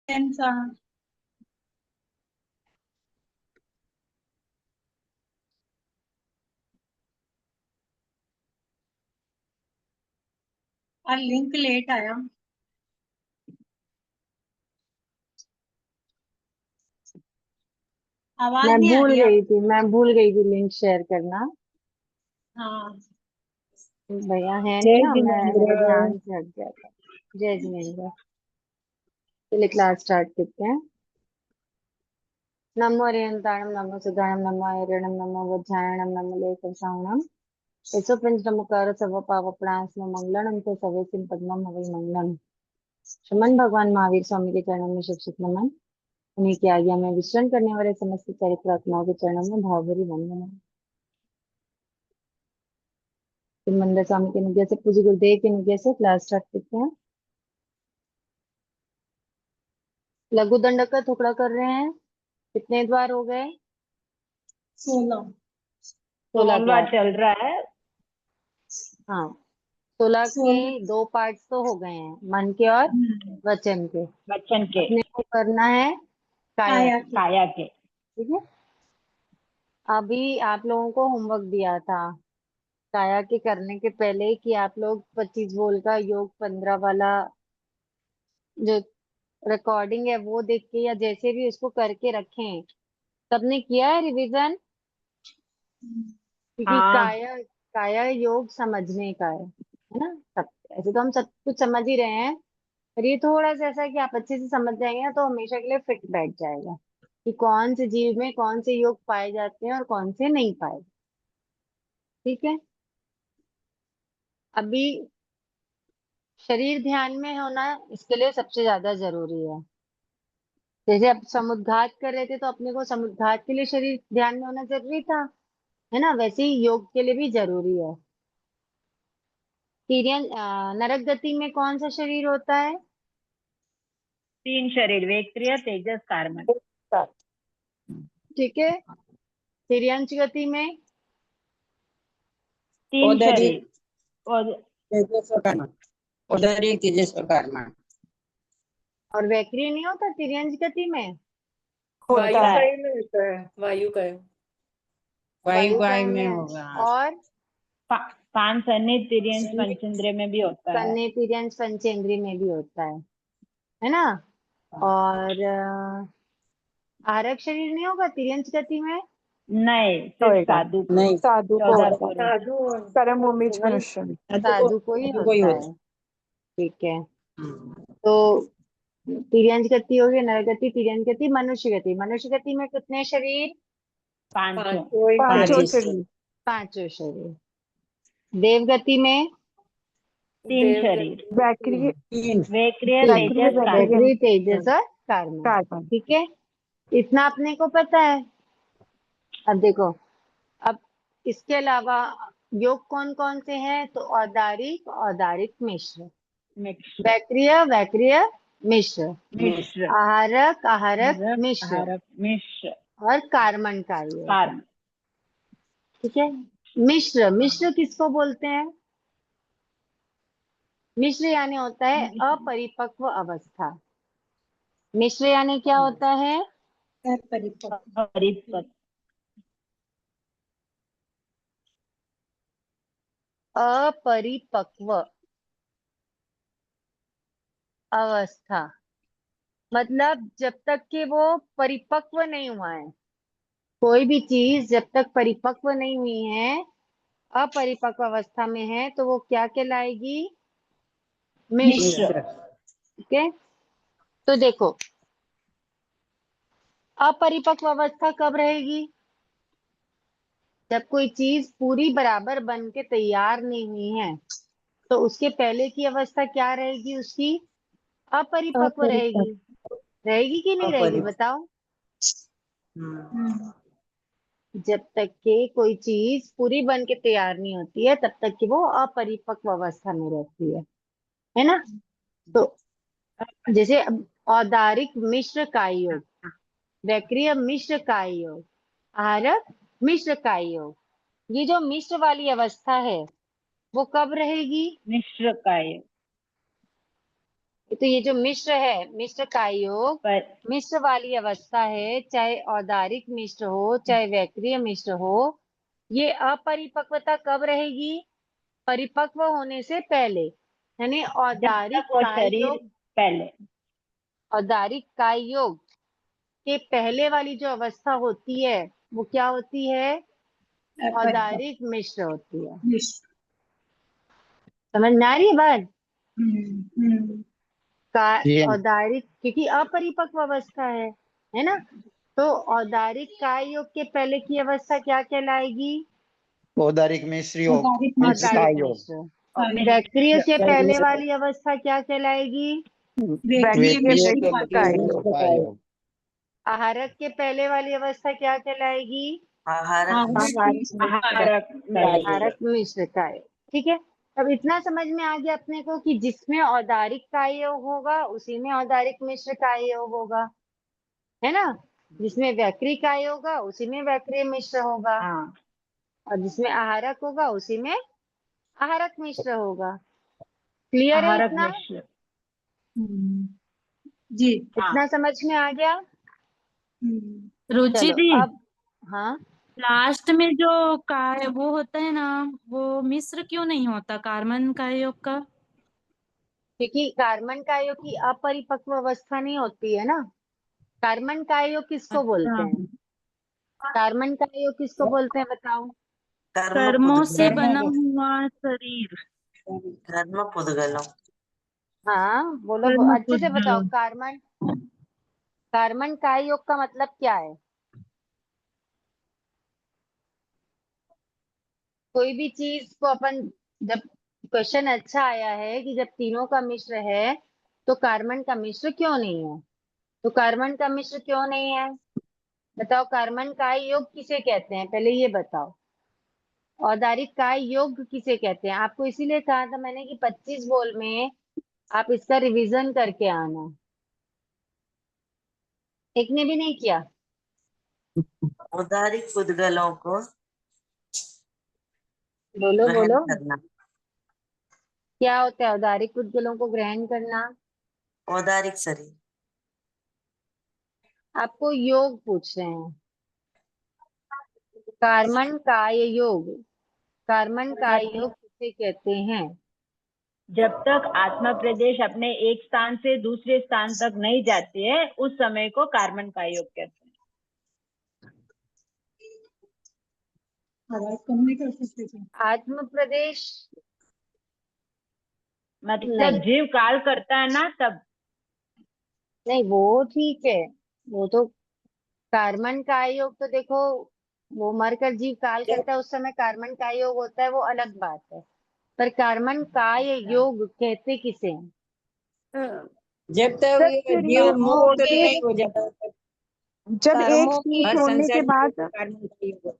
सा link late आया। आवाज मैं नहीं आ भूल रही गई थी मैं भूल गई थी लिंक शेयर करना। हाँ। भैया है नहीं जय ना, मैं मेरे जिनेंद्र। ध्यान से हट गया था। जय जिनेंद्र। चलिए क्लास स्टार्ट करते हैं। नमो अरिहंताणम नमो सुधाणम नमो आयरणम नमो वज्रायणम नमो लेखसाणम यशो पंच नमोकार सर्व पाप प्रणाशम मंगलम तो सवे पद्मम हवै मंगलम। श्रीमन भगवान महावीर स्वामी के चरणों में शिक्षित नमन। उन्हीं की आज्ञा में विचरण करने वाले समस्त चरित्र आत्माओं के चरणों में भावभरी वंदन। मंदिर स्वामी के अनुग्रह से पूज्य गुरुदेव के अनुग्रह से क्लास स्टार्ट करते हैं। लघु दंडक का टुकड़ा कर रहे हैं। कितने द्वार हो गए? 16। 16 सोमवार द्वार। चल रहा है। हाँ, 16 के 16। 2 पार्ट्स तो हो गए हैं, मन के और वचन के। बच्चन के अपने को करना है काया आया के। कि काया के। ठीक है। अभी आप लोगों को होमवर्क दिया था काया के करने के पहले कि आप लोग 25 बोल का योग 15 वाला जो रिकॉर्डिंग है वो देख के या जैसे भी उसको करके रखें। सबने किया है रिवीजन? क्योंकि हाँ, काया काया योग समझने का है ना। सब ऐसे तो हम सब कुछ समझ ही रहे हैं, पर ये थोड़ा सा ऐसा है कि आप अच्छे से समझ जाएंगे ना तो हमेशा के लिए फिट बैठ जाएगा कि कौन से जीव में कौन से योग पाए जाते हैं और कौन से नहीं पाए। ठीक है। अभी शरीर ध्यान में होना इसके लिए सबसे ज्यादा जरूरी है। जैसे अब समुद्घात कर रहे थे तो अपने को समुद्घात के लिए शरीर ध्यान में होना जरूरी था, है ना। वैसे ही योग के लिए भी जरूरी है। तिर्यन नरक गति में कौन सा शरीर होता है? 3 शरीर वेक्रिय तेजस कार्बन। ठीक है। तिर्यंच गति में 3 उदरी शरीर और तेजस्व कर्म उदरी तेजस्व कर्म और वैक्रिय नहीं होता तिर्यंच गति में? होता है। वायु का है। वायु काय वायु में है। होगा। और 5 सन्निध तिर्यंच पंचेंद्रिय में भी होता है। कन्या तिर्यंच पंचेंद्रिय में भी होता है ना। और आरक शरीर नहीं होगा तिर्यंच गति में? नहीं, सिर्फ साधु को। नहीं, साधु को 14 होता है। पुरुष। साधु परम भूमि मनुष्य। साधु को ही कोई होता है। होता ठीक है। है। तो तिर्यंच गति हो गई, नर गति, तिर्यंच गति, मनुष्य गति। मनुष्य गति में कितने शरीर? 5 पांचों पांच शरीर। 5 शरीर। देव गति में 3 शरीर वैक्रिय तीन वेक्रिय वैक्रिय तेजस कार्बन। वैक्री, तेजस और कार्बन। कार्बन। ठीक है। इतना अपने को पता है। अब देखो, अब इसके अलावा योग कौन कौन से हैं? तो औदारिक, औदारिक मिश्र, मिश्र वैक्रिय, वैक्रिय मिश्र, मिश्र आहारक, आहारक हरक मिश्र हरक मिश्र और कार्बन कार्य। कार्बन। ठीक है। मिश्र, मिश्र किसको बोलते हैं? मिश्र यानी होता है अपरिपक्व अवस्था। मिश्र यानी क्या होता है? परिपक्व। परिपक्व अपरिपक्व अवस्था मतलब जब तक कि वो परिपक्व नहीं हुआ है। कोई भी चीज जब तक परिपक्व नहीं हुई है, अपरिपक्व अवस्था में है, तो वो क्या कहलाएगी? मिश्र। मिश्र। ठीक है। तो देखो, अपरिपक्व अवस्था कब रहेगी? जब कोई चीज पूरी बराबर बन के तैयार नहीं हुई है, तो उसके पहले की अवस्था क्या रहेगी? उसकी अपरिपक्व रहेगी। रहेगी कि नहीं रहेगी अपरिपक्व। बताओ? हम्म। जब तक के कोई चीज पूरी बन के तैयार नहीं होती है तब तक कि वो अपरिपक्व अवस्था में रहती है ना। तो जैसे अब औदारिक मिश्र काय योग, वैक्रिय मिश्र काय योग, आहारक मिश्र काय योग, ये जो मिश्र वाली अवस्था है वो कब रहेगी? मिश्र काय। तो ये जो मिश्र है, मिश्र का योग पर मिश्र वाली अवस्था है, चाहे औदारिक मिश्र हो चाहे वैक्रिय मिश्र हो, ये अपरिपक्वता कब रहेगी? परिपक्व होने से पहले, यानी जब औदारिक तक वो काय शरीर योग, पहले औदारिक काय योग के पहले वाली जो अवस्था होती है वो क्या होती है? औदारिक मिश्र होती है। समझ में आ रही है बात? जी हाँ। औदारिक क्योंकि अपरिपक्व अवस्था है ना? तो औदारिक काय योग के पहले की अवस्था क्या कहलाएगी? औदारिक मिश्र योग, औदारिक मिश्र मिश्र। का औदारिक योग, मिश्र। वैक्रिय के पहले वाली अवस्था क्या कहलाएगी? वैक्रिय वैक्रिय मिश्र के का मिश्र का योग, आहारक के पहले वाली अवस्था क्या कहलाएगी? आहारक मिश्र का आहारक आहारक मिश्र काय। ठीक है, अब इतना समझ में आ गया अपने को कि जिसमें औदारिक काय योग होगा उसी में औदारिक मिश्र काय योग होगा, है ना? जिसमें वैक्री काय होगा उसी में वैक्रिय मिश्र होगा, हाँ और जिसमें आहारक होगा उसी में आहारक मिश्र होगा। क्लियर है आहारक इतना? मिश्र। जी। इतना समझ में आ गया? रुचि चलो दी, अब, हाँ लास्ट में जो काय वो होता है ना, वो मिश्र क्यों नहीं होता कार्बन का योग का? क्योंकि कार्बन का योग की अपरिपक्व अवस्था नहीं होती है ना। कार्बन का योग किसको बोलते अच्छा, हैं? कार्बन का योग किसको बोलते हैं बताओ? कर्मों से कर्मों बना को हुआ शरीर। हाँ बोलो, कर्म अच्छे से बताओ। कार्बन, कार्बन का योग का मतलब क्या है? कोई भी चीज को अपन, जब क्वेश्चन अच्छा आया है कि जब तीनों का मिश्र है तो कार्बन का मिश्र क्यों नहीं है? तो कार्बन का मिश्र क्यों नहीं है बताओ? कार्बन का योग किसे कहते हैं पहले ये बताओ? औदारिक काय योग किसे कहते हैं? आपको इसीलिए कहा था मैंने कि 25 बोल में आप इसका रिवीजन करके आना। एक ने भी नहीं किया। औदारिक उद्गलों को बोलो ग्रहण बोलो, करना। क्या होता है औदारिक उद्गलों को ग्रहण करना? औदारिक शरीर। आपको योग पूछ रहे हैं। कार्बन काय योग, कार्बन काय योग किसे कहते हैं? जब तक आत्मा प्रदेश अपने एक स्थान से दूसरे स्थान तक नहीं जाती है उस समय को कार्बन का योग कहते हैं। आत्म प्रदेश मतलब नहीं, जीव काल करता है ना तब। नहीं वो ठीक है, वो तो कार्बन का योग तो देखो, वो मरकर जीव काल करता है उस समय कार्बन का योग होता है, वो अलग बात है। पर कार्बन काय योग कहते किसे हैं? जब तक ये जीव मुक्त नहीं हो जाता तब जब एक कर्मों चीज की छोड़ने के बाद, कर्म का योग।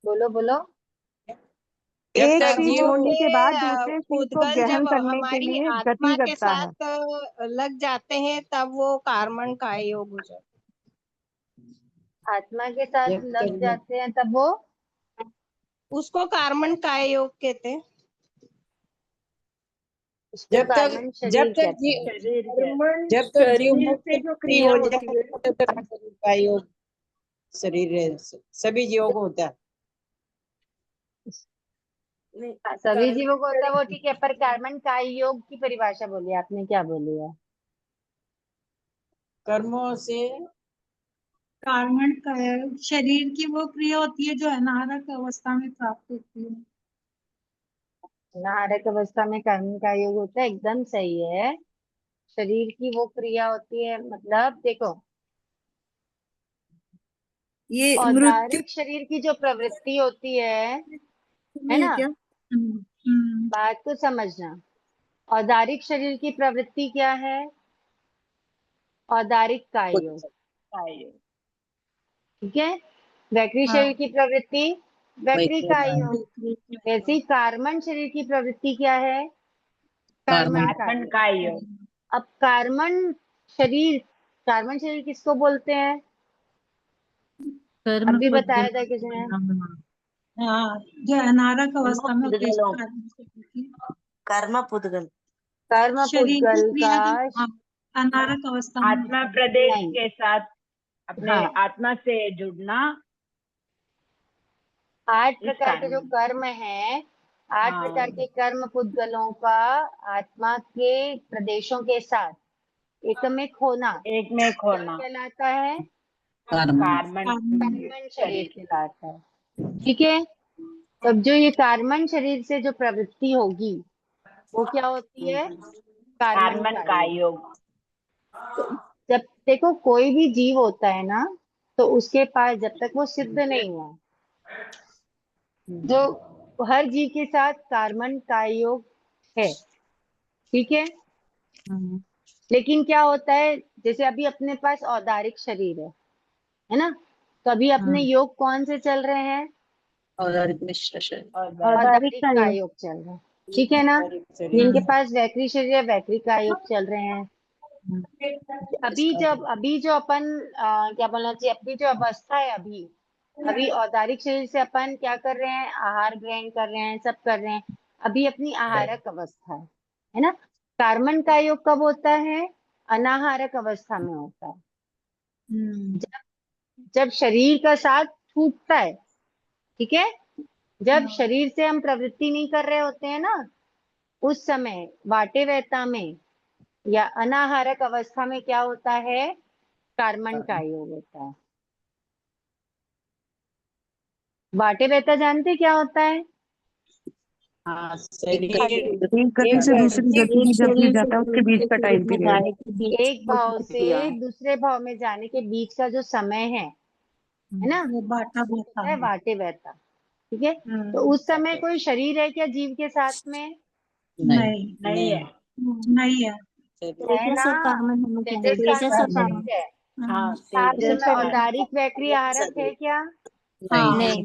बोलो बोलो। जब एक तक चीज जीव छोड़ने के बाद दूसरे चीज को उद्गल ग्रहण जब करने के हमारी लिए आत्मा गति के करता है। साथ लग जाते हैं तब वो कार्बन का योग हो जाता आत्मा के साथ जब लग तक जाते हैं तब वो, है। उसको कार्बन का योग कहते हैं। उसको जब कार्बन शरीर कहते हैं। जब तक जीव शरीर मुक्त से जो नहीं क्रिया हो होती जाता है, तब तक कर्म का योग शरीर सभी जीवों को होता है। सभी जीवों को होता है वो ठीक है, पर कार्बन काय योग की परिभाषा बोली आपने, क्या बोली है? कर्मों से कार्बन का शरीर की वो क्रिया होती है जो अनाहरक अवस्था में प्राप्त होती है। नारक अवस्था में कार्बन का योग होता है, एकदम सही है। शरीर की वो क्रिया होती है, मतलब देखो, ये मृत्यु औदारिक शरीर की जो प्रवृत्ति होती है है ना, क्या? बात को समझना। औदारिक शरीर की प्रवृत्ति क्या है? औदारिक काय योग, ठीक है। वैक्री शरीर की प्रवृत्ति वैक्री काय योग। वैसे ही कार्बन शरीर की प्रवृत्ति क्या है? कार्बन काय कार्बन योग। का योग। अब कार्बन शरीर किसको बोलते हैं? कर्म अभी पुद्गल। बताया था किसने? हाँ, जो अनारक अवस्था में होती है पुद्गलों कार्बन शरीर की। कर्म पुद्गल। कर्म शरीर की पुद्गल क्रिया जो का अनारक अवस्था में आत्मा होती है। प्रदेश नहीं। के साथ अपने हाँ। आत्मा से जुड़ना 8 इस प्रकार के कारण जो में। कर्म हैं, 8 हाँ। प्रकार के कर्म पुद्गलों का आत्मा के प्रदेशों के साथ एक में खोना एक में क्या खोना कहलाता है? कार्बन कार्बन शरीर कहलाता है। ठीक है। तब जो ये कार्बन शरीर से जो प्रवृत्ति होगी वो क्या होती है? कार्बन कार्बन का का योग। योग। तो जब देखो कोई भी जीव होता है ना, तो उसके पास जब तक वो सिद्ध नहीं हुआ, जो हर जीव के साथ कार्बन का योग है। ठीक है। लेकिन क्या होता है, जैसे अभी अपने पास औदारिक शरीर है ना, तो अभी अपने योग कौन से चल रहे हैं? औदारिक मिश्र शरीर। औदारिक का योग चल रहा है। ठीक है ना। जिनके पास वैक्री शरीर है वैक्री का योग चल रहे हैं। अभी जो अपन क्या बोलना चाहिए, अभी जो अवस्था है, अभी औदारिक शरीर से अपन क्या कर रहे हैं? आहार ग्रहण कर रहे हैं, सब कर रहे हैं। अभी अपनी आहारक अवस्था है ना। कार्बन का योग कब होता है? अनाहारक अवस्था में होता है। जब शरीर का साथ छूटता है। ठीक है। जब शरीर से हम प्रवृत्ति नहीं कर रहे होते हैं ना, उस समय वाटे वैता में या अनाहारक अवस्था में क्या होता है? कार्बन का योग होता है। वाटे वैता जानते क्या होता है? हाँ, शरीर एक गति से दूसरी गति में जब भी जाता है उसके बीच का टाइम पीरियड। एक भाव से दूसरे भाव में जाने के बीच का जो समय है ना, वो बाटा वो होता होता है है। वाटे वैता। ठीक है। तो उस समय कोई शरीर है क्या जीव के साथ में? नहीं नहीं है। नहीं है। है ना। तेजस का शरीर है। हाँ, साथ तेजस में औदारिक वैक्री आहारक है क्या? नहीं,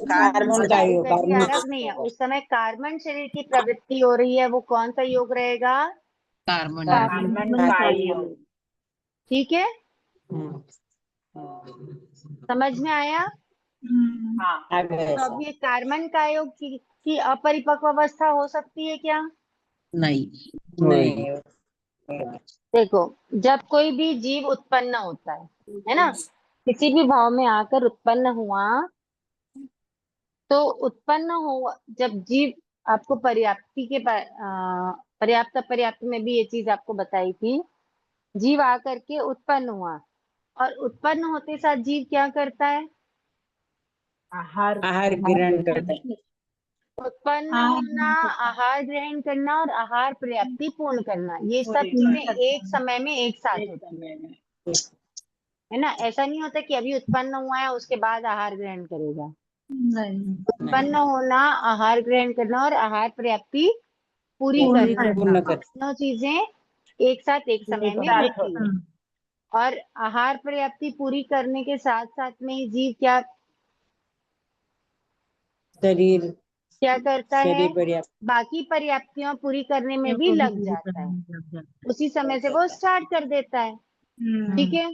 कार्बन का औदारिक योग। वैक्री आहारक नहीं है। उस समय कार्बन शरीर की प्रवृत्ति हो रही है। वो कौन सा योग रहेगा? कार्बन का योग। ठीक है। समझ में आया? हाँ। तो अब ये कार्बन का योग की अपरिपक्व अवस्था हो सकती है क्या? नहीं। देखो, जब कोई भी जीव उत्पन्न होता है ना, किसी भी भाव में आकर उत्पन्न हुआ, तो उत्पन्न हुआ जब जीव, आपको पर्याप्ति के पर्याप्त पर्याप्त में भी ये चीज आपको बताई थी। जीव आकर के उत्पन्न हुआ और उत्पन्न होते साथ जीव क्या करता है? आहार आहार ग्रहण करता है। उत्पन्न होना, आहार ग्रहण करना और आहार पर्याप्ति पूर्ण करना, ये सब चीजें एक समय में एक साथ होती है ना। ऐसा नहीं होता कि अभी उत्पन्न हुआ है उसके बाद आहार ग्रहण करेगा। उत्पन्न होना, आहार ग्रहण करना और आहार पर्याप्ति पूरी करना, दोनों चीजें एक साथ एक समय में होती है। और आहार पर्याप्ति पूरी करने के साथ साथ में ही जीव क्या शरीर करता है? शरीर पर्याप्त। बाकी पर्याप्तियां पूरी करने में भी लग जाता है। उसी समय से वो स्टार्ट कर देता है। ठीक है।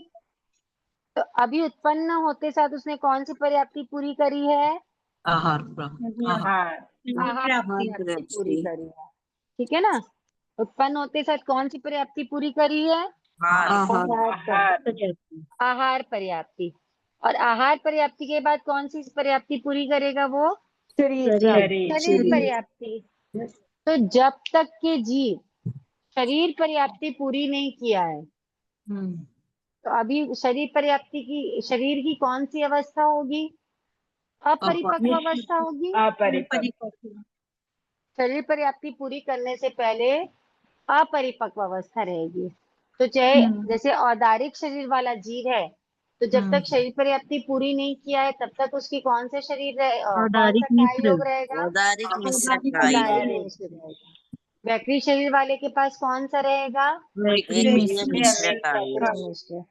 तो अभी उत्पन्न होते साथ उसने कौन सी पर्याप्ति पूरी करी है? आहार आहार पर्याप्ति पूरी करी है। ठीक है ना। उत्पन्न होते साथ कौन सी पर्याप्ति पूरी करी है? आहार पर्याप्ति। और आहार पर्याप्ति के बाद कौन सी पर्याप्ति पूरी करेगा वो? शरीर पर्याप्ति। तो जब तक के जीव शरीर पर्याप्ति पूरी नहीं किया है, तो अभी शरीर की कौन सी अवस्था होगी? अपरिपक्व अवस्था होगी। शरीर पर्याप्ति पूरी करने से पहले अपरिपक्व अवस्था रहेगी। तो चाहे जैसे औदारिक शरीर वाला जीव है, तो जब तक शरीर पर्याप्ति पूरी नहीं किया है तब तक उसकी कौन सा कौन सा काय योग रहेगा? औदारिक मिश्र औदारिक का मिश्र रहेगा। वैक्री शरीर वाले के पास कौन सा रहेगा? मिश्र का मिश्र।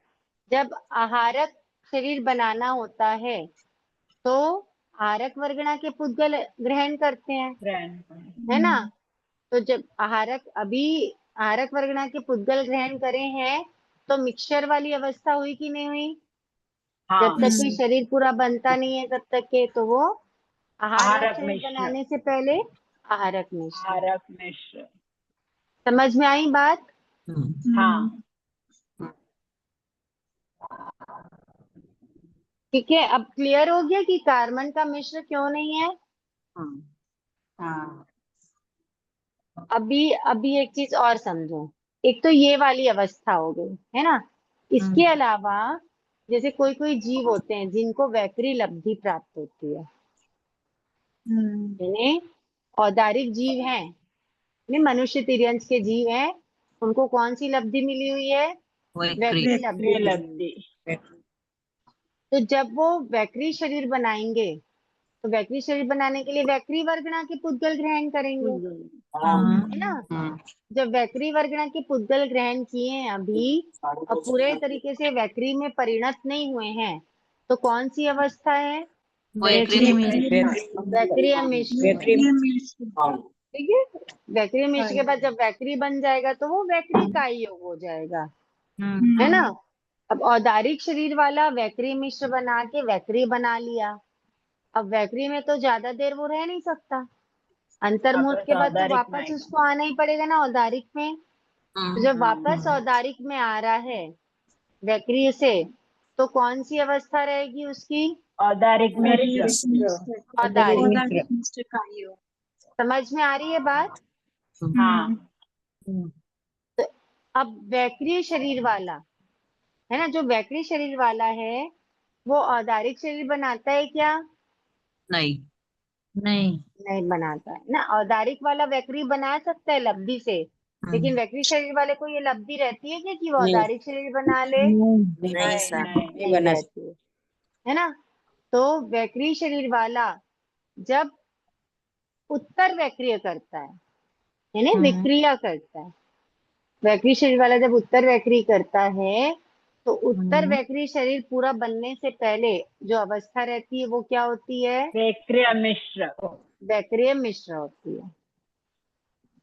जब आहारक शरीर बनाना होता है तो आहारक वर्गणा के पुद्गल ग्रहण करते हैं, है ना। तो जब आहारक वर्गणा के पुद्गल ग्रहण करे हैं, तो मिक्सचर वाली अवस्था हुई कि नहीं हुई? जब तक कि शरीर पूरा बनता नहीं है तब तक के, तो वो आहारक शरीर बनाने से पहले आहारक मिश्र। समझ में आई बात? हाँ। ठीक है, अब क्लियर हो गया कि कार्बन का मिश्र क्यों नहीं है। हाँ। अभी एक चीज और समझो। एक तो ये वाली अवस्था हो गई है ना, इसके अलावा जैसे कोई कोई जीव होते हैं जिनको वैक्री लब्धि प्राप्त होती है, यानी औदारिक जीव हैं, नहीं मनुष्य तिर्यंच के जीव हैं, उनको कौन सी लब्धि मिली हुई है? वैक्री लब्धि मिली हुई है। तो जब वो वैक्री शरीर बनाएंगे तो वैक्री शरीर बनाने के लिए वैक्री वर्गणा के पुद्गल ग्रहण करेंगे, है ना। जब वैक्री वर्गणा के पुद्गल ग्रहण किए हैं अभी और पूरे तरीके से वैक्री में परिणत नहीं हुए हैं, तो कौन सी अवस्था है? वैक्री मिश्र। ठीक है, वैक्री मिश्र के बाद जब वैक्री बन जाएगा तो वो वैक्री का ही योग हो जाएगा, है ना। अब औदारिक शरीर वाला वैक्री मिश्र बना के वैक्री बना लिया। अब वैक्री में तो ज्यादा देर वो रह नहीं सकता, अंतर्मुहूर्त के बाद तो वापस उसको आना ही पड़ेगा ना औदारिक में। तो जब वापस औदारिक में आ रहा है वैक्री से, तो कौन सी अवस्था रहेगी उसकी? औदारिक मिश्र। औदारिक। समझ में आ रही है बात? हाँ। तो अब वैक्री शरीर वाला है ना, जो वैक्री शरीर वाला है वो औदारिक शरीर बनाता है क्या? नहीं। नहीं बनाता है ना। औदारिक वाला वैक्री बना सकता है लब्धि से, लेकिन वैक्री शरीर वाले को ये लब्धि रहती है कि वो औदारिक शरीर बना ले? नहीं सर। नहीं रहती है ना। तो वैक्री शरीर वाला जब उत्तर वैक्रिय करता है, यानी विक्रिया करता है, वैक्री शरीर वाला जब उत्तर वैक्री करता है तो उत्तर वैक्री शरीर पूरा बनने से पहले जो अवस्था रहती है वो क्या होती है? वैक्रिय मिश्र। वैक्रिय मिश्र होती है।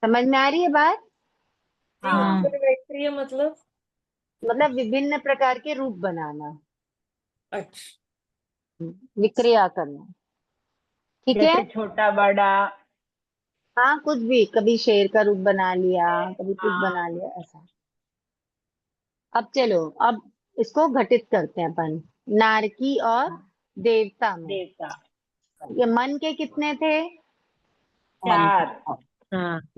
समझ में आ रही है बात? हाँ। वैक्रिय मतलब विभिन्न प्रकार के रूप बनाना, अच्छा। विक्रिया करना। ठीक है, जैसे छोटा बड़ा। हाँ कुछ भी, कभी शेर का रूप बना लिया, कभी कुछ बना लिया, ऐसा। अब चलो, अब इसको घटित करते हैं अपन नारकी और देवता में। देवता ये मन के कितने थे? 4।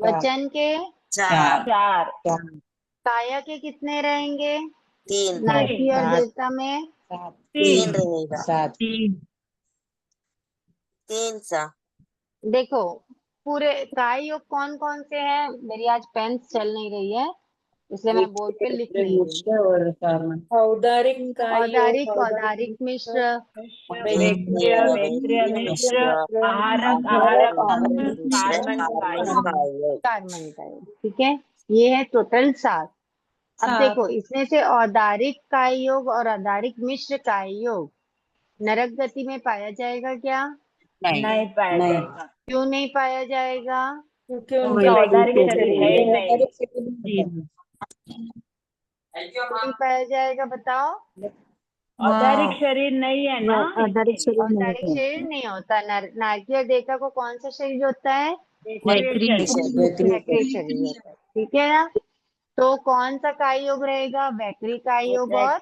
वचन के? 4। काया के कितने रहेंगे 3। नारकी और देवता में? 3 रहेगा। 3 सा। देखो पूरे काय योग कौन कौन से हैं, मेरी आज पेन चल नहीं रही है इसलिए मैं बोर्ड पे लिख नहीं रही। और कार्बन औदारिक औदारिक मिश्र, वैक्रिय मिश्र, आहारक कार्बन कार्बन का योग। ठीक है, ये है टोटल 7। अब देखो इसमें से औदारिक काय योग और औदारिक मिश्र काय योग नरक गति में पाया जाएगा क्या? नहीं पाया जाएगा, क्यों नहीं पाया जाएगा? क्योंकि औदारिक शरीर है ही नहीं। नहीं पाया जाएगा, बताओ। औदारिक शरीर नहीं है ना। औदारिक शरीर नहीं होता। नारकी और देवता को कौन सा शरीर होता है? वैक्रिय शरीर। वैक्री शरीर होता है। ठीक है ना। तो कौन सा काय योग रहेगा? वैक्री काय योग और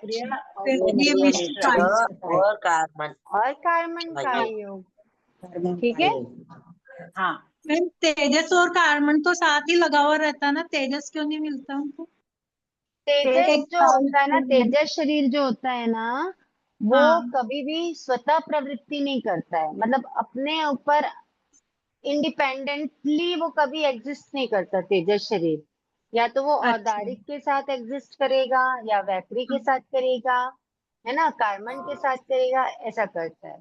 कार्बन काय योग। ठीक है। हाँ। मैम तेजस और कार्बन तो साथ ही लगा हुआ रहता है ना, तेजस क्यों नहीं मिलता उनको? तेजस जो होता है ना, तेजस शरीर जो होता है ना, वो कभी भी स्वतः प्रवृत्ति नहीं करता है, मतलब अपने ऊपर इंडिपेंडेंटली वो कभी एग्जिस्ट नहीं करता तेजस शरीर। या तो वो औदारिक के साथ एग्जिस्ट करेगा या वैक्री के साथ करेगा, है ना, कार्बन के साथ करेगा, ऐसा करता है,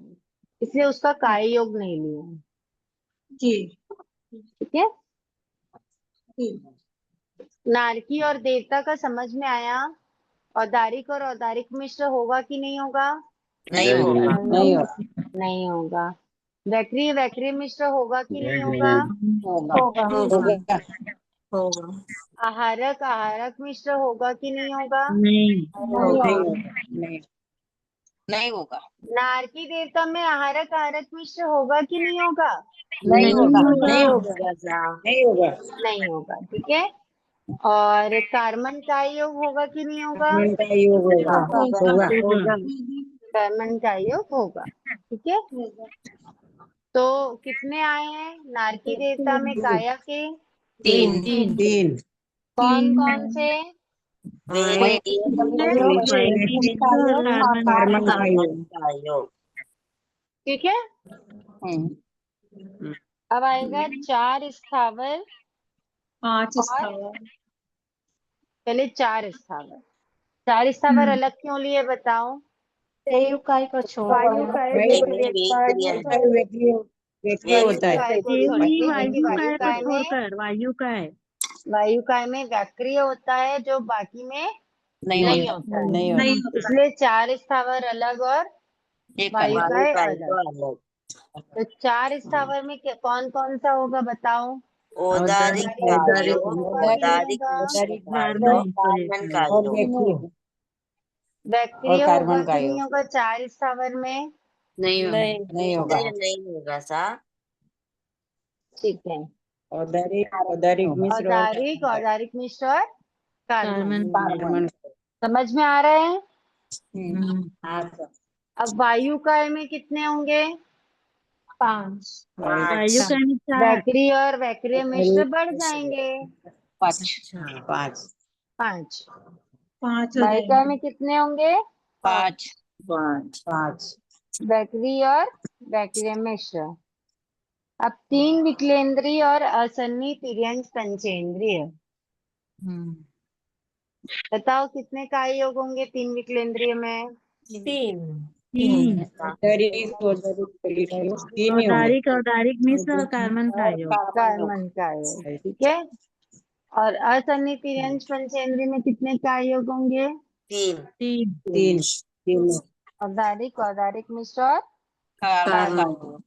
इसलिए उसका काय योग नहीं लिया। ठीक है। नारकी और देवता का समझ में आया? औदारिक और औदारिक मिश्र होगा कि नहीं होगा? नहीं होगा। नहीं होगा। वैक्री वैक्री मिश्र होगा कि नहीं होगा? होगा। आहारक आहारक मिश्र होगा कि नहीं होगा? नहीं होगा। नारकी देवता में आहारक आहारक मिश्र होगा कि नहीं होगा? नहीं होगा। नहीं होगा। ठीक है। और कार्बन का योग होगा कि नहीं होगा? कार्बन का योग होगा। होगा। कार्बन का योग होगा। ठीक है, तो कितने आए हैं नारकी देवता में काया के? तीन। तीन। कौन कौन से? कार्बन का योग। का योग। ठीक है, अब आएगा 4 स्थावर 5 और स्थावर। पहले 4 स्थावर। 4 स्थावर अलग क्यों लिए बताओ? वायु काय को छोड़ वायु दिया। काय व्यक्रिय होता है। काय को छोड़ के, क्योंकि वायु काय में व्याक्रिय होता है जो बाकी में नहीं होता है। नहीं नहीं होता। होता। इसलिए 4 स्थावर अलग और वायु काय अलग। तो 4 स्थावर में कौन कौन सा होगा बताओ? औदारिक का योग, औदारिक मिश्र का योग, कार्बन का और योग। व्यक्रिय व्याक्रिय और होगा कार्बन का कि नहीं योग। होगा 4 स्थावर में? नहीं होगा। नहीं होगा सा। ठीक है, औदारिक मिश्र और औदारिक, औदारिक मिश्र और कार्बन। कार्बन। समझ में आ रहा है? हाँ सर। अब वायु काय में कितने होंगे? 5। व्याक्रिय और व्याक्रिय मिश्र बढ़ जाएंगे। 5। 5। 5। 5 हो वायु काय जाएंगे। में कितने होंगे? 5। 5। व्याक्रिय और व्याक्रिय मिश्र। अब 3 विकलेंद्रीय और असन्नी तिर्यंक पंचेंद्रिय। बताओ कितने काय योग होंगे 3 विकलेंद्रीय में? 3। औदारिक का योग 3 ही होंगे। औदारिक मिश्र और कार्बन का योग। कार्बन का योग। ठीक है, और असन्नी तिर्यंक पंचेंद्रिय में कितने काय योग होंगे? 3। 3। औदारिक, औदारिक मिश्र और कार्बन का योग।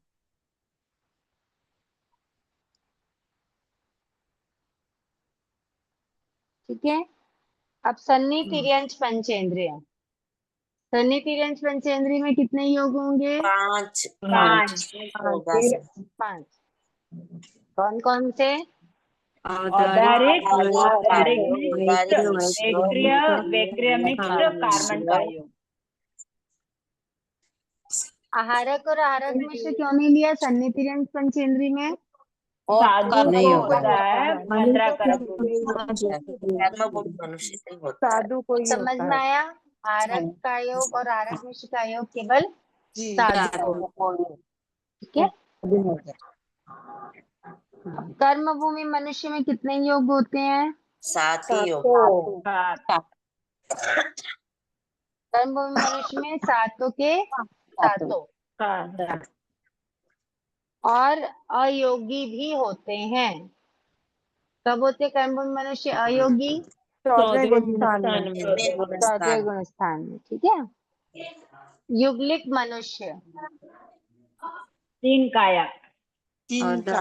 ठीक है, अब सन्नी तिर्यंक पंचेंद्रिय। सन्नी तिर्यंक पंचेंद्रिय में कितने योग होंगे? 5। 5। होगा सर। 5। कौन कौन से? औदारिक, औदारिक औदारिक मिश्र, मिश्र, व्याक्रिय मिश्र, कार्बन का योग। आहारक और आहारक मिश्र क्यों नहीं लिया सन्नी तिर्यंक पंचेंद्रिय में? साधु नहीं को होगा। होता है 15 करक मनुष्य से होता है। समझ में आया? आहारक का योग और आहारक मिश्र का योग केवल साधु को। ठीक है, कर्म भूमि मनुष्य में कितने योग होते हैं? 7 ही होगा। कर्म भूमि मनुष्य में सातों के सातों। और अयोगी भी होते हैं। कब होते हैं कर्म भूमि मनुष्य अयोगी? 14वें गुणस्थान में। कितने गुण 4वें स्थान? गुण स्थान में। ठीक है, युगलिक मनुष्य। 3 काया। 3 सा।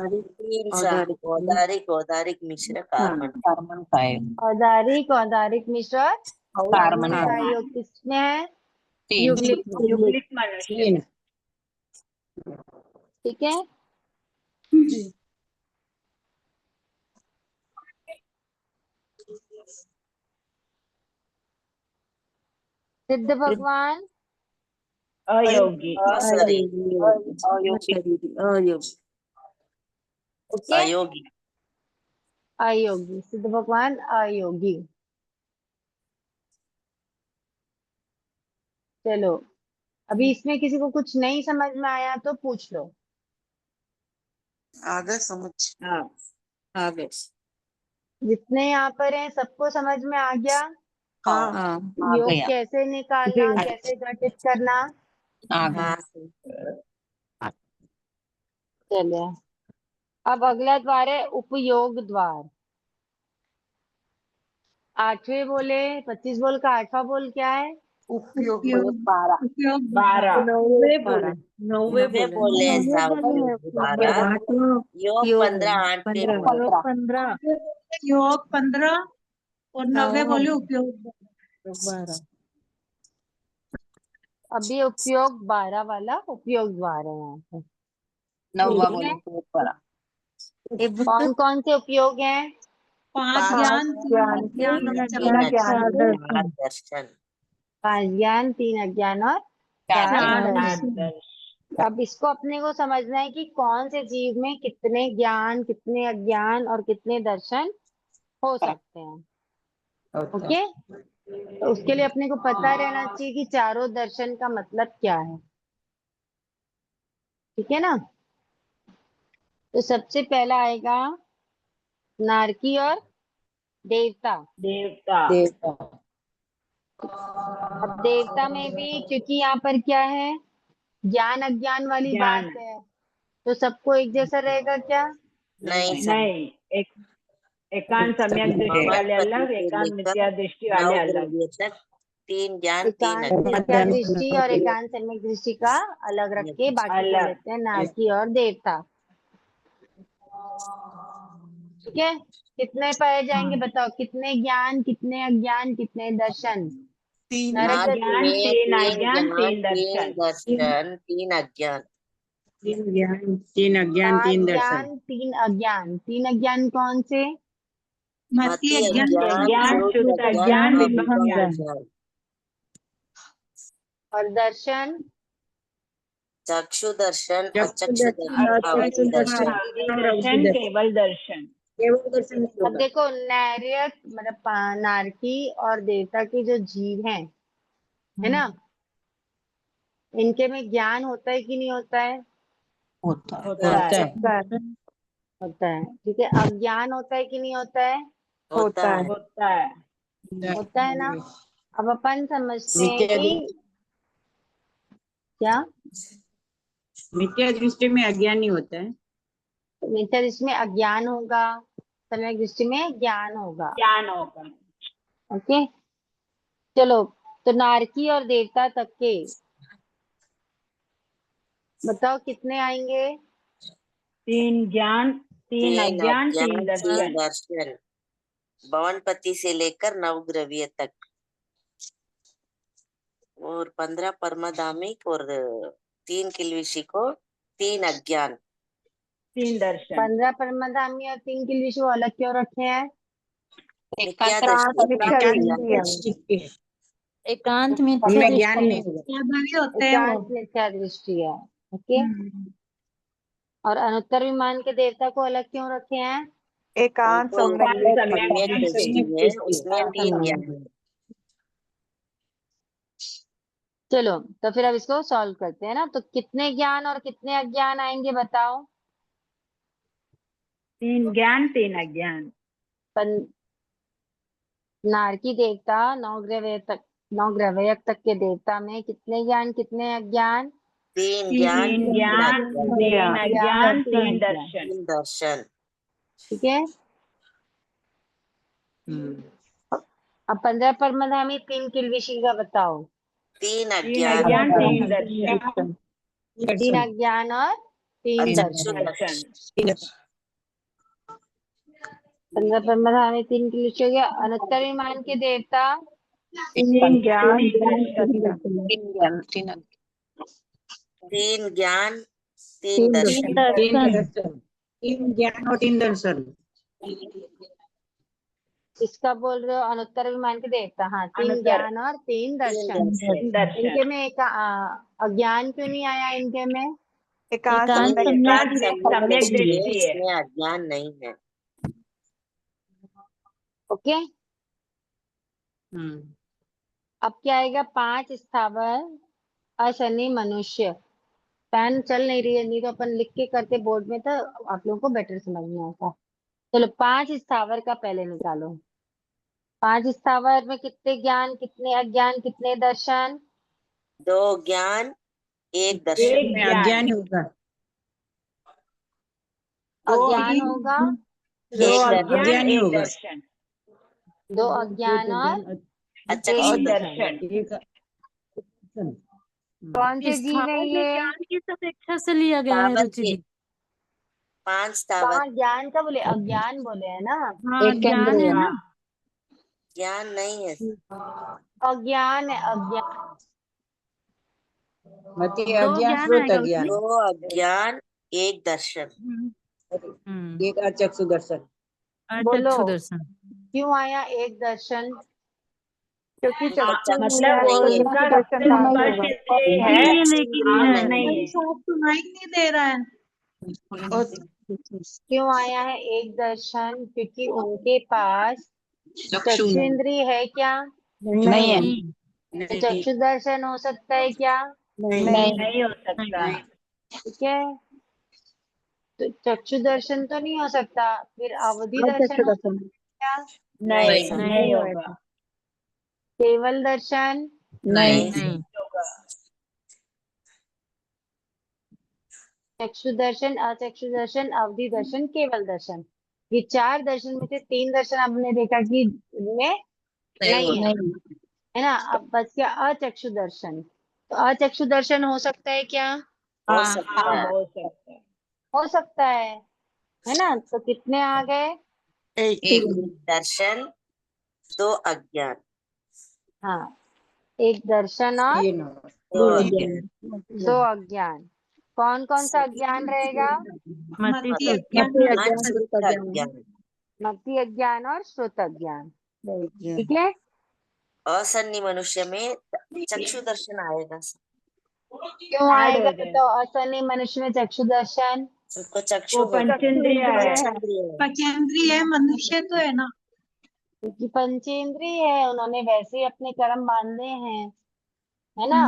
औदारिक, औदारिक मिश्र, कार्बन का योग। औदारिक, औदारिक मिश्र और कार्बन का योग किसमें है? 3। युगलिक में। युगलिक मनुष्य। ठीक है, सिद्ध भगवान अयोगी। ओके, अयोगी। अयोगी। सिद्ध भगवान अयोगी। चलो, अभी इसमें किसी को कुछ नहीं समझ में आया तो पूछ लो। आगे समझ। आगे। जितने यहाँ पर हैं सबको समझ में आ गया? हाँ। योग कैसे निकालना, कैसे घटित करना? हाँ। चलिए, अब अगला द्वार है उपयोग द्वार। 8वें बोले 25 बोल का 8वां बोल क्या है? उपयोग 12। 9 बोले साहब, योग 12, योग 15, 8 पे बोले। 15 योग 15 और 90 बोले उपयोग। 12। अभी उपयोग 12 वाला उपयोग द्वार है यहाँ पे। 9 ठीक बोले है, उपयोग 12। कौन कौन से उपयोग हैं? पांच ज्ञान, तीन अज्ञान और चार चार दर्शन। 5 ज्ञान, 3 अज्ञान और 4 चार दर्शन। दर्शन। अब इसको अपने को समझना है कि कौन से जीव में कितने ज्ञान, कितने अज्ञान और कितने दर्शन हो सकते हैं। ओके, तो उसके लिए अपने को पता रहना चाहिए कि चारों दर्शन का मतलब क्या है। ठीक है ना। तो सबसे पहला आएगा नारकी और देवता। देवता। अब देवता में भी क्योंकि यहाँ पर क्या है, ज्ञान अज्ञान वाली ज्ञान। बात है, तो सबको एक जैसा रहेगा क्या? नहीं सर, नहीं, एक एकांत सम्यक दृष्टि वाले अलग, एकांत मिथ्या दृष्टि वाले अलग। नवग्रह तक 3 ज्ञान, 3 एकांत अज्ञान। मिथ्या दृष्टि और एकांत सम्यक दृष्टि का अलग रख के बाकी को अलग। लेते हैं नारकी और देवता। ठीक है, कितने पाए जाएंगे बताओ, कितने ज्ञान, कितने अज्ञान, कितने दर्शन? नरक नारकी गति में तीन 3 अज्ञान, ज्ञान, 3 3 दर्शन, 3 अज्ञान। 3 ज्ञान, 3 अज्ञान, 5 3 दर्शन। ज्ञान, 3 अज्ञान। 3 अज्ञान कौन से? मति मति अज्ञान, अज्ञान, शुद्ध शुद्ध अज्ञान, और विभक्त विभक्त ज्ञान। ज्ञान। और दर्शन? चक्षु दर्शन, चक्षु अचक्षु दर्शन, दर्शन, अवधि दर्शन। दर्शन, केवल दर्शन। केवल दर्शन नहीं अब होगा। देखो नैर्यक मतलब नारकी और देवता के जो जीव हैं, है ना, इनके में ज्ञान होता है कि नहीं होता है? होता है। होता है। ठीक है, अज्ञान होता है कि नहीं होता है? होता है। होता है। होता है ना। अब अपन समझते हैं मिथ्या कि क्या मिथ्या दृष्टि में अज्ञान नहीं होता है। मिथ्या दृष्टि में अज्ञान होगा, सम्यक दृष्टि में ज्ञान होगा। ज्ञान होगा। ओके, चलो, तो नारकी और देवता तक के बताओ कितने आएंगे? 3 ज्ञान, 3 3 अज्ञान, 3 अज्ञान, 3 दर्शन। दर्शन। भवनपति से लेकर नवग्रह तक, और 15 परमधामिक और 3 किलविशी को 3 अज्ञान, 3 दर्शन। 15 परमधामी और 3 के लिए शो अलग क्यों रखे हैं? मिथ्या दृष्टि, एकांत मिथ्या उनमें दृष्टि ज्ञान नहीं होगा। प्रभावी होते हैं वो। एकांत मिथ्या दृष्टि है। ओके, और अनुत्तर विमान के देवता को अलग क्यों रखे हैं? एकांत उनको सम्यक सम्यक दृष्टि है, उसमें 3 ज्ञान है। चलो, तो फिर अब इसको सॉल्व करते हैं ना। तो कितने ज्ञान और कितने अज्ञान आएंगे बताओ? 3 ज्ञान, 3 अज्ञान। नारकी देवता नौ ग्रह तक के देवता में कितने ज्ञान, कितने अज्ञान? 3 ज्ञान, 3 3 ज्ञान, अज्ञान, 3 अज्ञान, 3 3 दर्शन। 3 दर्शन। ठीक है। अब 15 परमधामी 3 किलविशी का बताओ। 3 3 अज्ञान, अज्ञान, 3 दर्शन। 3 अज्ञान और 3 अचक्षु दर्शन। दर्शन। 15 परमधामी 3 किलविशी हो गया। अनुत्तर विमान के देवता 3 ज्ञान, 3 दर्शन। 3 ज्ञान, 3 3 दर्शन। दर्शन। 3 ज्ञान और 3 दर्शन। इसका बोल रहे हो अनुत्तर विमान के देवता? हाँ, 3 अनुत्तर। ज्ञान और 3 दर्शन। 3 दर्शन। इनके में एक अज्ञान क्यों नहीं आया इनके में? एकांत एकांत सम्यक सम्यक दृष्टि। सम्यक दृष्टि है। इसमें अज्ञान नहीं है। ओके, अब क्या आएगा? 5 स्थावर, अशनि, मनुष्य। पेन चल नहीं रही है, नहीं तो अपन लिख के करते बोर्ड में तो आप लोगों को बेटर समझ में आता। चलो, 5 स्थावर का पहले निकालो। 5 स्थावर में कितने ज्ञान, कितने अज्ञान, कितने दर्शन? 2 ज्ञान, 1 दर्शन। 1 में ज्ञान। अज्ञान ही होगा। अज्ञान होगा, 2 एक अज्ञान, अज्ञान ही 1 होगा। दर्शन। 2 अज्ञान और अचक्षु 1 दर्शन। दर्शन। कौन से जीव है स्थावर में ये? ज्ञान किस अपेक्षा से लिया गया है स्थावर रुचि के दी? 5 स्थावर। कहाँ ज्ञान का बोले? अज्ञान बोले है ना। हाँ, ज्ञान है ना। ज्ञान नहीं है। अज्ञान है, अज्ञान। मति 2 अज्ञान, ज्ञान स्रोत आएगा अज्ञान। 2 अज्ञान, 1 दर्शन। उसमें। एक अचक्षु दर्शन। बोलो अचक्षु दर्शन। क्यों आया एक दर्शन? क्योंकि चक्षु नहीं मतलब है नहीं तो है। उसका चक्षु दर्शन कहाँ से स्पर्श होगा? इंद्रिय है, ये चक्षु लेकिन इंद्रिय आंख नहीं नहीं है। है। साफ सुनाई नहीं दे रहा है। क्यों आया है एक दर्शन? क्योंकि उनके पास चक्षु इंद्रिय है क्या? नहीं है। नहीं। तो चक्षु दर्शन हो सकता है क्या? नहीं हो सकता। ठीक है, तो चक्षु दर्शन तो नहीं हो सकता, फिर अवधि दर्शन हो सकता है क्या? नहीं, नहीं नहीं होगा। केवल दर्शन? नहीं नहीं। चक्षु दर्शन, अचक्षु दर्शन, अवधि दर्शन, केवल दर्शन, ये 4 दर्शन में से 3 दर्शन आपने देखा कि इनमें नहीं है, है ना। अब बच गया अचक्षु दर्शन। तो अचक्षु दर्शन हो सकता है क्या? हो हाँ, सकता है। हो सकता है। हो सकता है ना। तो कितने आ गए? एक दर्शन, 2 अज्ञान। हाँ, एक दर्शन और 2 अज्ञान। 2 अज्ञान। कौन कौन सा अज्ञान रहेगा? मति मति श्रुति। अज्ञान, मत्सृत अज्ञान। मति अज्ञान और श्रुत अज्ञान। ठीक है, असन्नी मनुष्य में चक्षु दर्शन आएगा। क्यों ऐड आएगा हो जाए। तो असन्नी मनुष्य में चक्षु दर्शन? उसको वो चक्षु पंचेंद्रिय है। पचेंद्रिय है, मनुष्य तो है ना। क्योंकि पंचेंद्रिय है, उन्होंने वैसे ही अपने कर्म बांधे हैं, है ना।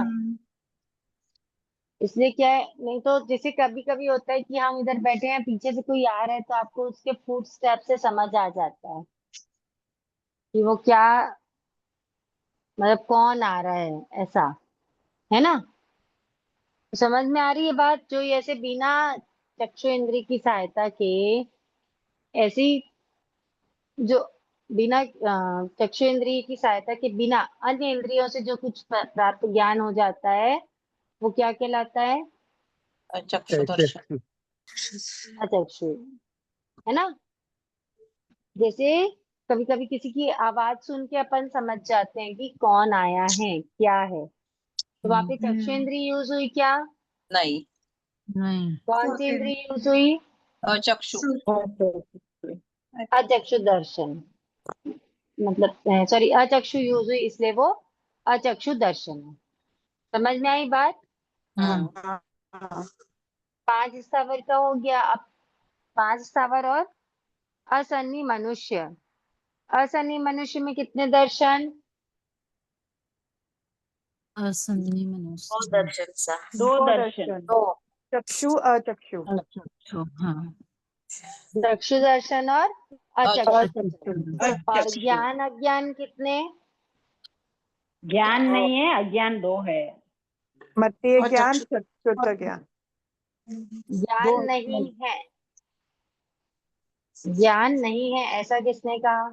इसलिए क्या है, नहीं तो जैसे कभी कभी होता है कि हम इधर बैठे हैं, पीछे से कोई आ रहा है तो आपको उसके फुट स्टेप से समझ आ जाता है कि वो क्या, मतलब कौन आ रहा है, ऐसा, है ना। समझ में आ रही है बात? जो ये ऐसे बिना चक्षु इंद्रिय की सहायता के ऐसी, जो बिना चक्षु इंद्रिय की सहायता के बिना अन्य इंद्रियों से जो कुछ प्राप्त ज्ञान हो जाता है, वो क्या कहलाता है? अचक्षु, है ना। जैसे कभी कभी किसी की आवाज सुन के अपन समझ जाते हैं कि कौन आया है, क्या है, तो वहां पे चक्षु इंद्रिय यूज हुई क्या? नहीं। कौन सी इंद्रिय यूज हुई? अचक्षु दर्शन, मतलब सॉरी, अचक्षु यूज हुई, इसलिए वो अचक्षु दर्शन है। समझ में आई बात? 5 स्थावर का हो गया। अब 5 स्थावर और असन्नी मनुष्य। असन्नी मनुष्य में कितने दर्शन? असन्नी 2 मनुष्य। दर्शन सा। 2 दर्शन। 2, चक्षु अचक्षु। अचक्षु। हाँ। चक्षु दर्शन और अचक्षु। अचक्षु। और ज्ञान अज्ञान कितने? ज्ञान नहीं है, अज्ञान 2 है। मत्तीय ज्ञान, श्रुत ज्ञान। ज्ञान नहीं है, ज्ञान नहीं है ऐसा किसने कहा?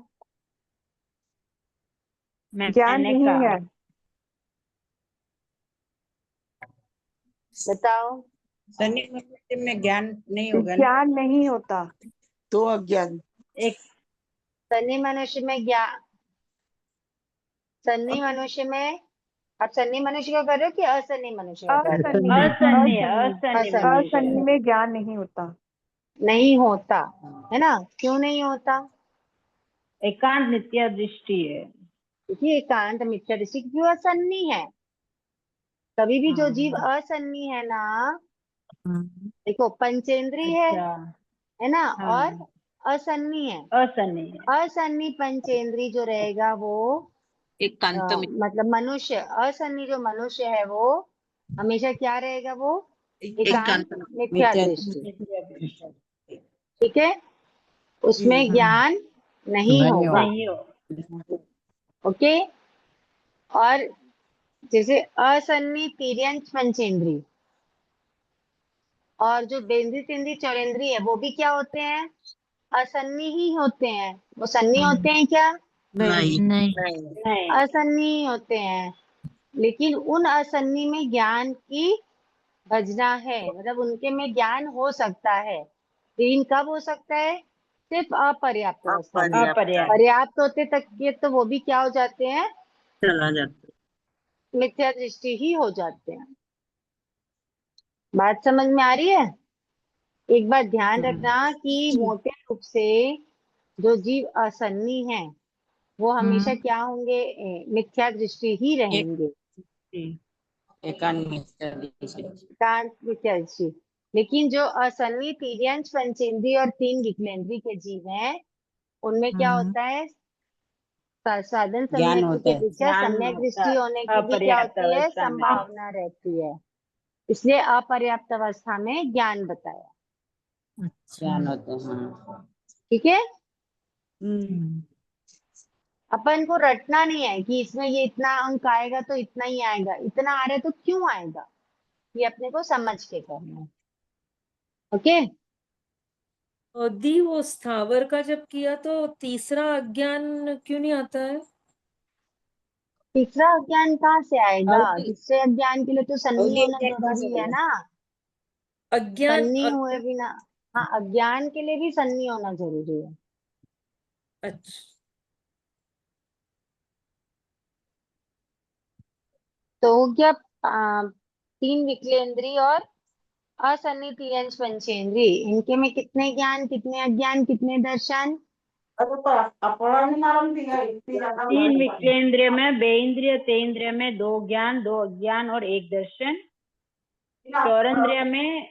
ज्ञान मैंने नहीं कहा। है। बताओ। शनि मनुष्य में ज्ञान नहीं होगा ना। ज्ञान नहीं होता। 2 अज्ञान। एक सन्नी मनुष्य में ज्ञान, सन्नी मनुष्य में, आप सन्नी मनुष्य को कर रहे हो कि असन्नी मनुष्य को कर रहे हो? असन्नी, असन्नी, असन्नी, असन्नी असन्नी असन्नी में ज्ञान नहीं होता। नहीं होता, है ना। क्यों नहीं होता? एकांत नित्य दृष्टि है। क्योंकि एकांत मिथ्या दृष्टि, क्यों असन्नी है। कभी भी जो जीव असन्नी है ना, देखो पंचेंद्रिय अच्छा। है ना, हाँ, और असन्नी है। असन्नी है। असन्नी पंचेंद्रिय जो रहेगा वो मतलब मनुष्य, असन्नी जो मनुष्य है वो हमेशा क्या रहेगा? वो एकांत मिथ्या दृष्टि। ठीक है, उसमें ज्ञान नहीं होगा। नहीं हो। ओके। और जैसे असन्नी तिर्यंच पंचेंद्रिय और जो बेंद्री तिंद्री चौरेंद्री है, वो भी क्या होते हैं? असन्नी ही होते हैं। वो सन्नी होते हैं क्या? नहीं। नहीं। असन्नी ही होते हैं। लेकिन उन असन्नी में ज्ञान की भजना है, मतलब उनके में ज्ञान हो सकता है, लेकिन कब हो सकता है? सिर्फ अपर्याप्त अवस्था में। अपर्याप्त। पर्याप्त होते तक के तो वो भी क्या हो जाते हैं? चला जाता। मिथ्या दृष्टि ही हो जाते हैं। बात समझ में आ रही है? एक बार ध्यान रखना कि मोटे रूप से जो जीव असन्नी है वो हमेशा क्या होंगे, मिथ्या दृष्टि ही रहेंगे, एकांत मिथ्या दृष्टि। एकांत मिथ्या दृष्टि। लेकिन जो असन्नी तिर्यंश पंचेंद्रिय और 3 विकलेंद्रिय के जीव हैं उनमें क्या होता है, साधन ज्ञान सम्यक होता की है। अपेक्षा ज्ञान सम्यक होता दृष्टि होने की भी क्या अपर्याप्त होती है, अवस्था में। संभावना रहती है। इसलिए अपर्याप्त अवस्था में ज्ञान बताया। ज्ञान होता है, हाँ। ठीक है, अपन को रटना नहीं है कि इसमें ये इतना अंक आएगा तो इतना ही आएगा, इतना आ रहा है तो क्यों आएगा, ये अपने को समझ के करना है। ओके, दी वो स्थावर का जब किया तो तीसरा अज्ञान क्यों नहीं आता है? तीसरा अज्ञान कहाँ से आएगा, अवधि तीसरे अज्ञान के लिए तो सन्नी अवधि होना अज्ञान कहाँ से जरूरी है होगा? ना, अज्ञान सन्नी हुए बिना। हाँ, अज्ञान के लिए भी सन्नी होना जरूरी है। अच्छा, तो हो गया 3 विकलेंद्रिय और असन्नी तिर्यंश पंचेंद्रिय, इनके में कितने ज्ञान, कितने अज्ञान, कितने दर्शन? 3 विकलेंद्रिय में, बेइंद्रिय तेन्द्रिय में 2 ज्ञान 2 अज्ञान और 1 दर्शन। चौरेंद्रिय में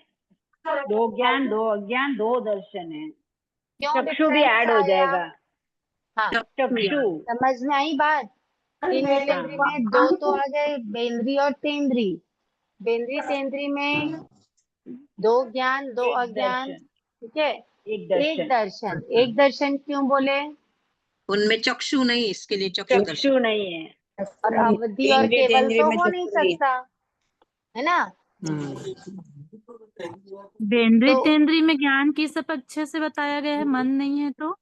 2 ज्ञान 2 अज्ञान 2 दर्शन है। क्यों चक्षु भी डिफरेंस ऐड हो आया? जाएगा। हाँ, चक्षु, समझ में आई बात। 3 विकलेंद्रिय में 2 तो आ गए, बेंद्री और तेंद्री। बेंद्री तेंद्री में 2 ज्ञान 2 एक अज्ञान, दर्शन, ठीक है, एक एक दर्शन। दर्शन। एक दर्शन क्यों बोले? उनमें चक्षु नहीं, इसके लिए चक्षु दर्शन। चक्षु नहीं है। और अवधि और इंद्रिय केवल तेंद्रिय तो में हो नहीं चक्षु नहीं। सकता, है ना। बेंद्री तो तेंद्री में ज्ञान की सब अच्छे से बताया गया है, मन नहीं है तो।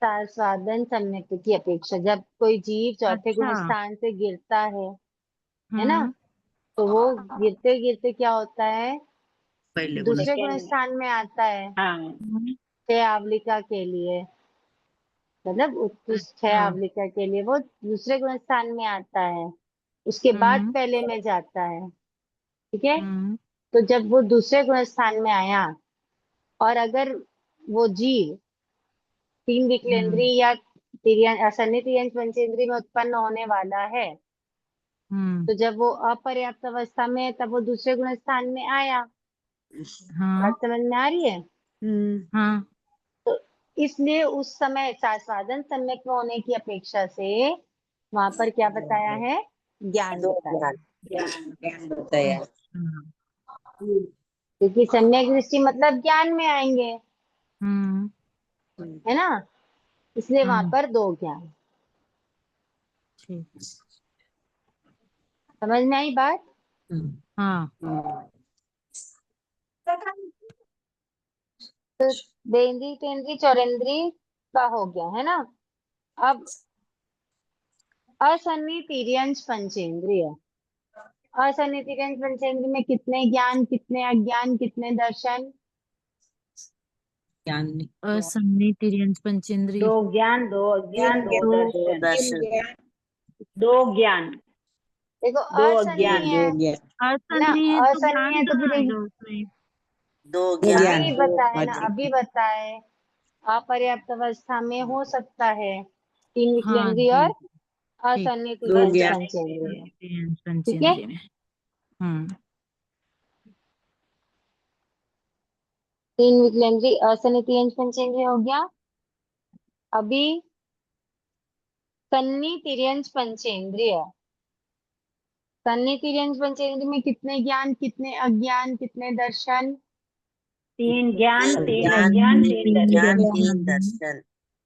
स्वादन सम्यक की अपेक्षा, जब कोई जीव चौथे गुण अच्छा। स्थान से गिरता है ना, तो वो गिरते गिरते क्या होता है, पहले गुण दूसरे गुण स्थान में आता है। हाँ, 6 आवलिका के लिए, मतलब उत्कृष्ट 6 आवलिका के लिए वो दूसरे गुण स्थान में आता है, उसके बाद पहले में जाता है। ठीक है, तो जब वो दूसरे गुण स्थान में आया और अगर वो जीव 3 विकलेंद्रिय या असन्नी तिर्यंश पंचेंद्रिय में उत्पन्न होने वाला है, तो जब वो अपर्याप्त अवस्था में है तब वो दूसरे गुण स्थान में आया। बात समझ में आ रही है? हाँ। तो इसलिए उस समय साधन सम्यक में होने की अपेक्षा से वहां पर क्या बताया है, ज्ञान 2 बताया। ज्ञान। ज्ञान बताया। क्योंकि सम्यक दृष्टि मतलब ज्ञान में आएंगे, है ना, इसलिए वहां पर 2 ज्ञान। समझ में आई बात? हाँ। तो बेंद्री तेंद्री चौरेंद्री का हो गया, है ना। अब असन्नी तिर्यंश पंचेंद्रिय, असन्नी तिर्यंश पंचेंद्रिय में कितने ज्ञान, कितने अज्ञान, कितने दर्शन? ज्ञान असन्नी तिर्यंश पंचेंद्रिय 2 ज्ञान 2 अज्ञान 2 दर्शन। दर्शन। 2 ज्ञान देखो 2 असन्नी अज्ञान। है ना, असन्नी है तो असन्नी ज्ञान है तो कहाँ फिर आएगा उसमें? 2 ज्ञान अभी बताए ना, अभी बताए अपर्याप्त अवस्था में हो सकता है 3 हाँ विकलेंद्रिय जी, और असन्नी दो तिर्यंश ज्ञान। पंचेंद्रिय। तिर्यंश ठीक है, पंचेंद्रिय में। 3 विकलेंद्रिय असन्नी तिर्यंश पंचेंद्रिय हो गया। अभी सन्नी तिर्यंश पंचेंद्रिय, सन्नी तिर्यंश पंचेंद्रिय में कितने ज्ञान, कितने अज्ञान, कितने दर्शन? 3 ज्ञान 3 ज्ञान अज्ञान 3 ज्ञान दर्शन। 3 दर्शन।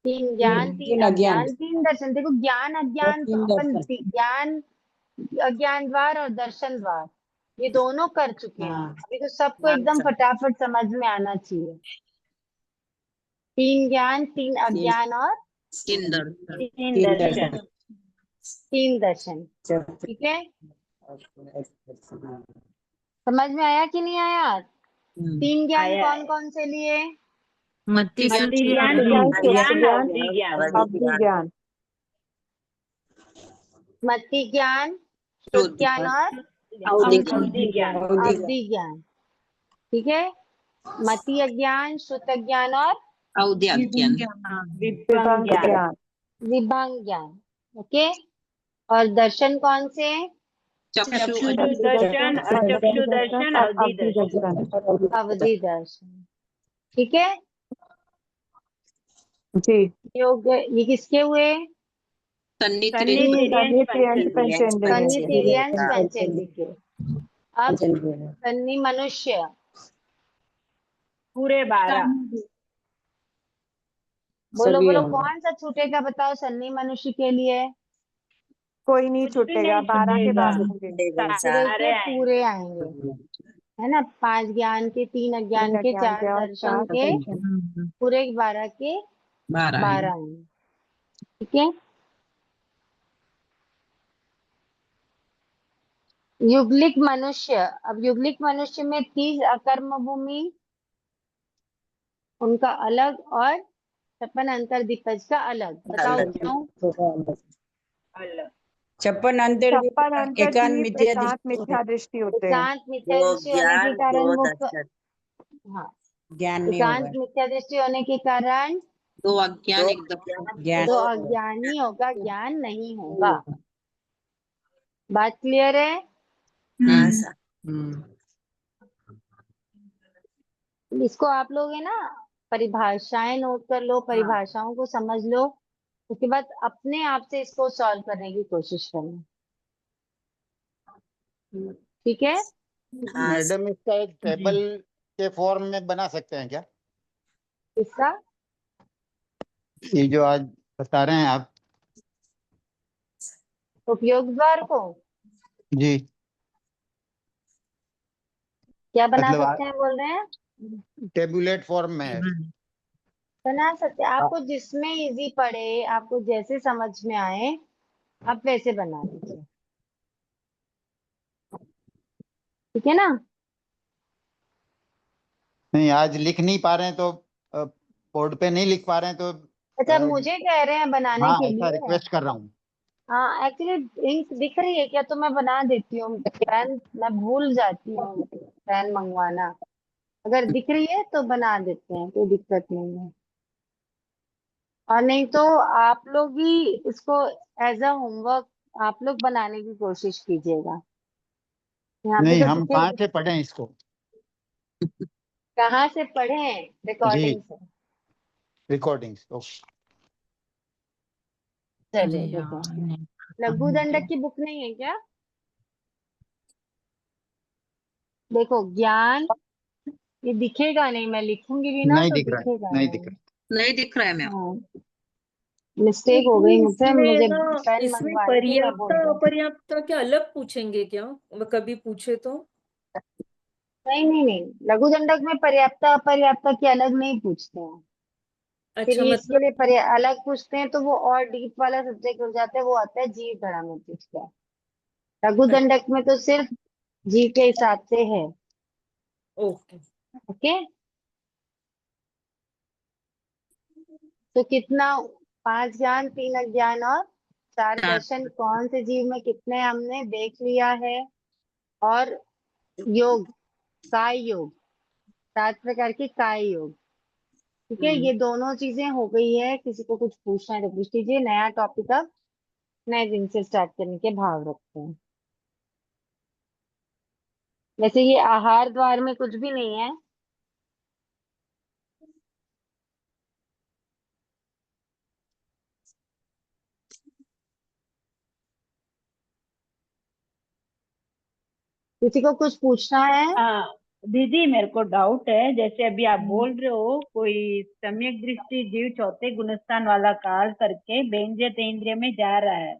3 ज्ञान 3 तीन अज्ञान। अज्ञान 3 दर्शन। देखो ज्ञान अज्ञान तो 3 अपन दर्शन। ज्ञान अज्ञान द्वार और दर्शन द्वार ये दोनों कर चुके हैं। हाँ। अभी तो सबको एकदम फटाफट समझ में आना चाहिए। 3 ज्ञान 3 अज्ञान और 3 दर्शन। 3 दर्शन। 3 दर्शन। ठीक है, समझ में आया कि नहीं आया? 3 ज्ञान आया कौन कौन से लिए? मत्ती मति ज्ञान, ज्ञान अवधि ज्ञान। अवधि ज्ञान। मति ज्ञान, शुद्ध ज्ञान और अवधि ज्ञान। अवधि ज्ञान। ठीक है, मति अज्ञान, शुद्ध ज्ञान और औद्यात्यान। विभंग ज्ञान। ज्ञान। विभंग ज्ञान। ओके, और दर्शन कौन से हैं? चक्षु दर्शन, अचक्षु दर्शन, अवधि दर्शन। अवधि दर्शन। ठीक है, जी। योग ये किसके हुए? सन्निधिरियंच सन्निधिरियंच पंचेंद्रिय के। अब सन्नि मनुष्य पूरे 12। बोलो बोलो, कौन सा छूटेगा बताओ सन्नि मनुष्य के लिए? कोई नहीं छूटेगा, 12 के बाद होंगे। पूरे के पूरे आएंगे, है ना। 5 ज्ञान के, 3 अज्ञान के, 4 दर्शन के, पूरे 12 के 12 आएंगे। ठीक है, युगलिक मनुष्य। अब युगलिक मनुष्य में 30 अकर्म भूमि उनका अलग, और 56 अंतर दिग्गज का अलग। बताओ क्यों? 56 अंतर एकांत मिथ्या एकांत मिथ्या दृष्टि होते हैं। एकांत मिथ्या दो दृष्टि होने के ज्ञान, कारण दो वो दर्शन। हाँ, ज्ञान नहीं एकांत होगा। मिथ्या दृष्टि होने के कारण 2 अज्ञान दो एकदम। ज्ञान तो अज्ञानी होगा, ज्ञान नहीं होगा। बात क्लियर है? हाँ सर। इसको आप लोग है ना परिभाषाएं नोट कर लो, परिभाषाओं को समझ लो, उसके बाद अपने आप से इसको सॉल्व करने की कोशिश करना। ठीक है, हाँ मैडम इसका एक टेबल के फॉर्म में बना सकते हैं क्या? इसका ये जो आज बता रहे हैं आप। उपयोग द्वार को जी, क्या बना मतलब सकते हैं बोल रहे हैं? टेबुलेट फॉर्म में है। बना सकते हैं, आपको जिसमें इजी पड़े, आपको जैसे समझ में आए आप वैसे बना लीजिए। ठीक है ना? नहीं, आज लिख नहीं पा रहे हैं तो बोर्ड पे नहीं लिख पा रहे हैं तो अच्छा, मुझे कह रहे हैं बनाने हाँ, के ऐसा लिए। रिक्वेस्ट कर रहा हूँ। हाँ, एक्चुअली इंक दिख रही है क्या? तो मैं बना देती हूँ। पेन मैं भूल जाती हूँ पेन मंगवाना। अगर दिख रही है तो बना देते हैं, कोई दिक्कत नहीं है। और नहीं तो आप लोग ही इसको एज अ होमवर्क आप लोग बनाने की कोशिश कीजिएगा। यहाँ पे नहीं, तो हम दिखे। कहाँ से पढ़ें इसको? कहाँ से पढ़ें? जी, रिकॉर्डिंग से। रिकॉर्डिंग्स। चलिए देखो, लघु दंडक की बुक नहीं है क्या? देखो, ज्ञान ये दिखेगा नहीं, मैं लिखूंगी भी ना नहीं तो दिख रहा है, दिखेगा नहीं नहीं। दिख रहा। नहीं दिख रहा है मैम। हाँ, मिस्टेक हो गई मुझसे, इसमें मुझे ना, पेन इसमें मंगवानी थी, मैं भूल पर्याप्ता गई। अपर्याप्ता के अलग पूछेंगे क्या? कभी पूछे तो? नहीं नहीं नहीं, लघु दंडक में पर्याप्ता अपर्याप्ता की अलग नहीं पूछते हैं। फिर अच्छा, ये इसके मतलब लिए अलग पूछते हैं तो वो और डीप वाला सब्जेक्ट हो जाता है, वो आता है जीव गणा में पूछते हैं। लघु दंडक में तो सिर्फ जीव के हिसाब से है। ओके। ओके, तो कितना? 5 ज्ञान, 3 अज्ञान और 4 दर्शन, कौन से जीव में कितने हमने देख लिया है। और योग, काय योग, 7 प्रकार के काय योग। ठीक है, ये दोनों चीजें हो गई है। किसी को कुछ पूछना है तो पूछ लीजिए। नया टॉपिक अब नए दिन से स्टार्ट करने के भाव रखते हैं। वैसे ये आहार द्वार में कुछ भी नहीं है। किसी को कुछ पूछना है? दीदी मेरे को डाउट है, जैसे अभी आप बोल रहे हो कोई सम्यक दृष्टि जीव चौथे गुणस्थान वाला काल करके बेंद्रिय तेंद्रिय में जा रहा है,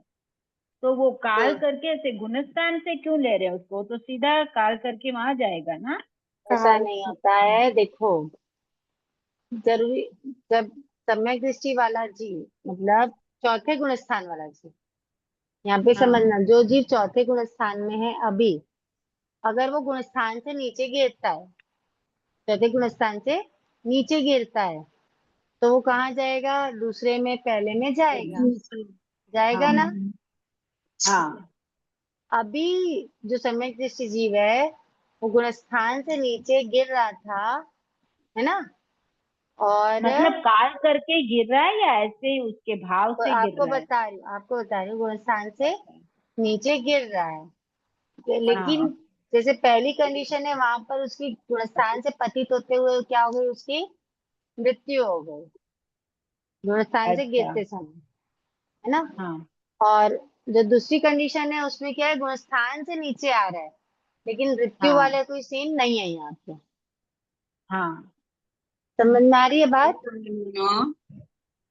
तो वो काल करके ऐसे गुणस्थान से क्यों ले रहे हैं उसको? तो सीधा काल करके वहां जाएगा ना? ऐसा नहीं होता है। देखो, जरूरी जब सम्यक दृष्टि वाला जीव मतलब चौथे गुणस्थान वाला जीव, यहाँ पे समझना, जो जीव चौथे गुणस्थान में है अभी, अगर वो गुणस्थान से नीचे गिरता है, चौथे गुणस्थान से नीचे गिरता है, तो वो कहाँ जाएगा? दूसरे में, पहले में जाएगा, जाएगा ना? हाँ। अभी जो सम्यक दृष्टि जीव है वो गुणस्थान से नीचे गिर रहा था, है ना? और मतलब काल करके गिर रहा है या ऐसे ही उसके भाव से गिर आपको रहा है? बता रही हूँ गुणस्थान से नीचे गिर रहा है, लेकिन हाँ। जैसे पहली कंडीशन है वहां पर उसकी गुणस्थान से पतित होते हुए क्या हो गई, उसकी मृत्यु हो गई गुणस्थान से अच्छा। गिरते समय, है ना। हाँ और जो दूसरी कंडीशन है उसमें क्या है, गुणस्थान से नीचे आ रहा है लेकिन मृत्यु हाँ वाले कोई सीन नहीं है यहाँ पे। हाँ समझ में आ रही है बात?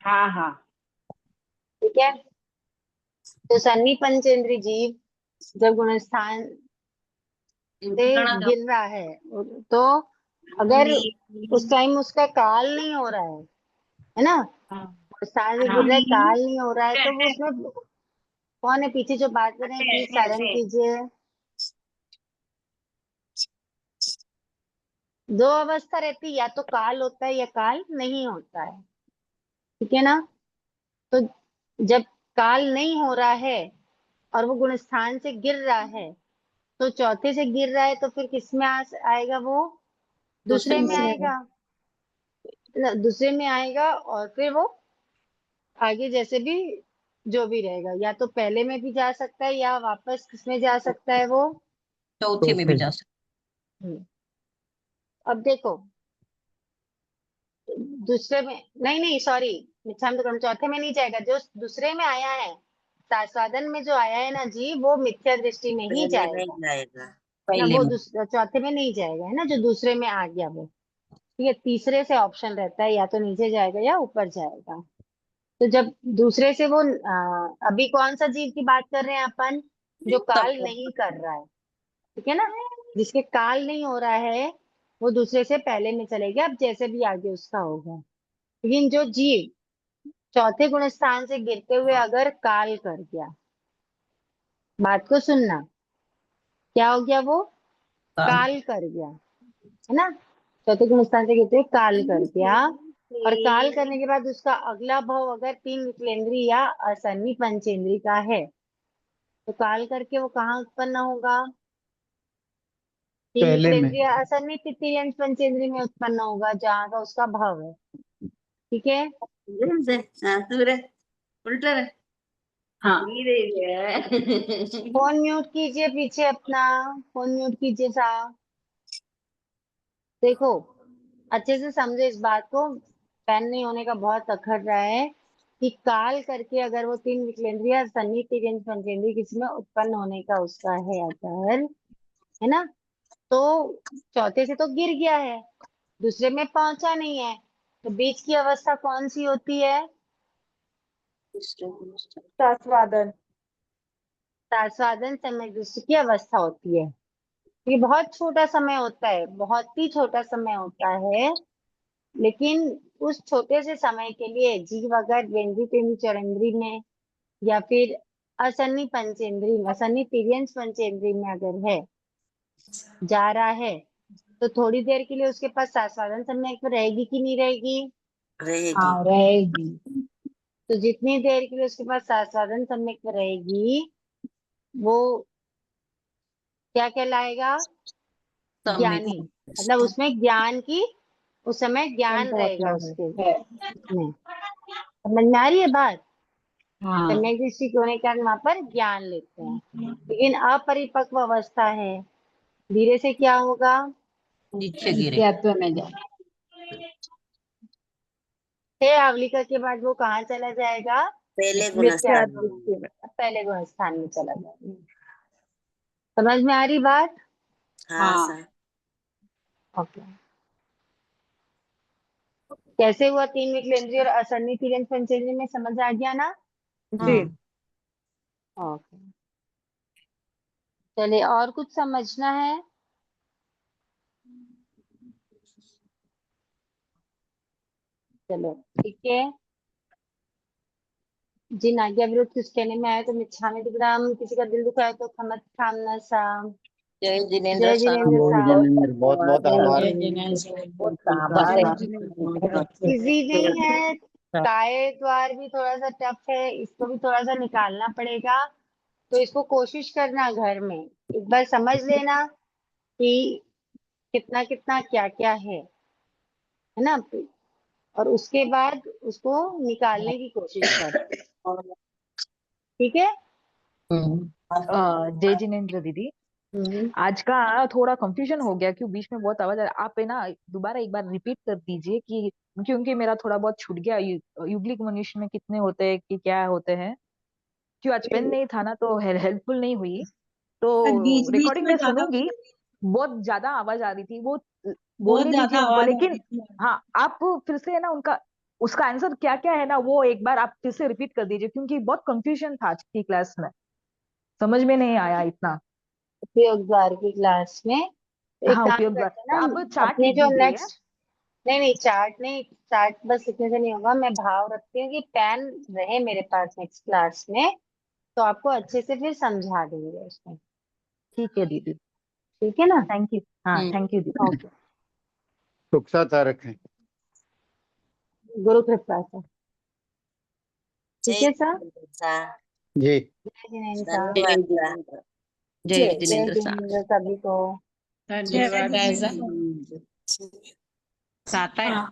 हाँ हाँ। ठीक है। तो सन्नी पंचेंद्री जीव जब गुणस्थान से गिर रहा है तो अगर उस टाइम उसका काल नहीं हो रहा है ना, हाँ गुणस्थान से हाँ। गिर रहा है, काल नहीं हो रहा है, तो वो उसमें कौन है पीछे जो बात कर रहे हैं, प्लीज साइलेंट कीजिए। दो अवस्था रहती है, या तो काल होता है या काल नहीं होता है, ठीक है ना। तो जब काल नहीं हो रहा है और वो गुणस्थान से गिर रहा है, तो चौथे से गिर रहा है तो फिर किस में आएगा वो, दूसरे में आएगा, दूसरे में आएगा। और फिर वो आगे जैसे भी जो भी रहेगा, या तो पहले में भी जा सकता है या वापस किसमें जा सकता है वो, चौथे में भी जा सकते। हम्म। अब देखो दूसरे में नहीं, नहीं सॉरी, मिथ्याम तो चौथे में नहीं जाएगा, जो दूसरे में आया है साधन में जो आया है ना जी, वो मिथ्या दृष्टि में ही पहले नहीं जाएगा जाएगा। ना, पहले वो में। चौथे में नहीं जाएगा, है ना, जो दूसरे में आ गया वो। ठीक है, तीसरे से ऑप्शन रहता है, या तो नीचे जाएगा या ऊपर जाएगा। तो जब दूसरे से वो अभी कौन सा जीव की बात कर रहे हैं अपन, जो काल तब नहीं कर रहा है, ठीक है ना, जिसके काल नहीं हो रहा है वो दूसरे से पहले में चलेगा, अब जैसे भी आगे उसका होगा। लेकिन जो जीव चौथे गुण स्थान से गिरते हुए अगर काल कर गया, बात को सुनना, क्या हो गया वो, काल कर गया, है ना, चौथे गुण स्थान से गिरते हुए काल कर गया। और काल करने के बाद उसका अगला भाव अगर तीन विकलेंद्री या असन्नी पंचेंद्री का है, तो काल करके वो कहाँ उत्पन्न होगा, तीन पहले में। विकलेंद्री या असन्नी तृतीय अंश पंचेंद्री में उत्पन्न होगा, जहाँ का उसका भाव है। ठीक है। उल्टा हाँ फोन म्यूट कीजिए पीछे अपना, फोन म्यूट कीजिए साहब। देखो अच्छे से समझे इस बात को, पैन नहीं होने का बहुत अखर रहा है कि काल करके अगर वो तीन विकलेंद्रिय सन्नी तिर्यंश पंचेंद्रिय किसी में उत्पन्न होने का उसका है अगर, है ना, तो चौथे से तो गिर गया है, दूसरे में पहुंचा नहीं है, तो बीच की अवस्था कौन सी होती है, सास्वादन। सास्वादन सम्यक दृष्टि की अवस्था होती है। ये बहुत छोटा समय होता है, बहुत ही छोटा समय होता है, लेकिन उस छोटे से समय के लिए जीव अगर वेंद्री तेंद्री चरेंद्री में या फिर असन्नी पंचेंद्री में, असन्नी तिर्यंश पंचेंद्री में अगर है, जा रहा है, तो थोड़ी देर के लिए उसके पास सास्वादन सम्यक तो रहेगी कि नहीं रहेगी, रहेगी। हाँ रहेगी। तो जितनी देर के लिए उसके पास सास्वादन सम्यक रहेगी, वो क्या कहलाएगा, सम्यक। ज्ञानी, मतलब उसमें ज्ञान की, उस समय ज्ञान रहेगा संभावना उसके है। उसमें। समझ में आ रही है बात, हाँ सम्यक दृष्टि होने के कारण वहां पर ज्ञान लेते हैं। लेकिन अपरिपक्व अवस्था है, धीरे से क्या होगा, नीचे गिरे। नित्यत्व में जा। हे आवलिका के बाद वो कहाँ चला जाएगा, पहले मिथ्या गुणस्थान में। दृष्टि में, पहले गुण स्थान में चला जाएगा। समझ में आ रही बात? हाँ सर। ओके। कैसे हुआ तीन विकलेंद्रिय और असन्नी तिर्यंश पंचेंद्रिय में, समझ आ गया ना? जी। ओके, चलिए और कुछ समझना है? चलो ठीक है, जिन आज्ञा विरुद्ध कुछ कहने में आया तो मिच्छामि दुक्कडम, किसी का दिल दुखाया तो क्षमत कामना सा। जय जिनेन्द्र जय साहब। जिनेन्द्र जय साहब। जिनेन्द्र, बहुत बहुत आभार। बहुत आभार है। इजी नहीं है, काय द्वार भी थोड़ा सा टफ है, इसको भी थोड़ा सा निकालना पड़ेगा, तो इसको कोशिश करना घर में एक बार समझ लेना कि कितना कितना क्या क्या है ना। और उसके बाद उसको निकालने की कोशिश कर। ठीक है। जय जिनेन्द्र दीदी, आज का थोड़ा कंफ्यूजन हो गया क्यों बीच में बहुत आवाज आ रहा है। आप है ना दोबारा एक बार रिपीट कर दीजिए कि क्योंकि मेरा थोड़ा बहुत छूट गया। युग्लिक मनुष्य में कितने होते हैं कि क्या होते हैं, क्यों आज पेन नहीं था ना तो हेल्पफुल नहीं हुई। तो बीच बीच रिकॉर्डिंग में में ज्यादा सुनूंगी। बहुत ज्यादा आवाज आ रही थी, वो बहुत बोलने ज्यादा दीजिए उनको। आवाज आ लेकिन रही थी। हाँ, आप फिर से है ना उनका उसका आंसर क्या क्या है ना वो एक बार आप फिर से रिपीट कर दीजिए, क्योंकि बहुत कंफ्यूजन था आज की क्लास में, समझ में नहीं आया इतना। उपयोग द्वार की क्लास में एक हाँ, काम उपयोग करते हैं द्वारा ना, अब चार्ट अपने लिख जो दीजिए। नेक्स्ट, नहीं नहीं चार्ट नहीं, चार्ट बस लिखने से नहीं होगा। मैं भाव रखती हूँ कि पेन रहे मेरे पास नेक्स्ट क्लास में, तो आपको अच्छे से फिर समझा देंगे उसमें। ठीक है दीदी, ठीक है ना। Thank you. हाँ, थैंक यू दीदी। ओके। सुख साथ रखें। गुरु कृपा से। ठीक है सर। जी। जय जिनेन्द्र साहब। धन्यवाद। जय जय जिनेन्द्र साहब। जिनेन्द्र सभी को। धन्यवाद। धन्यवाद। हाँ।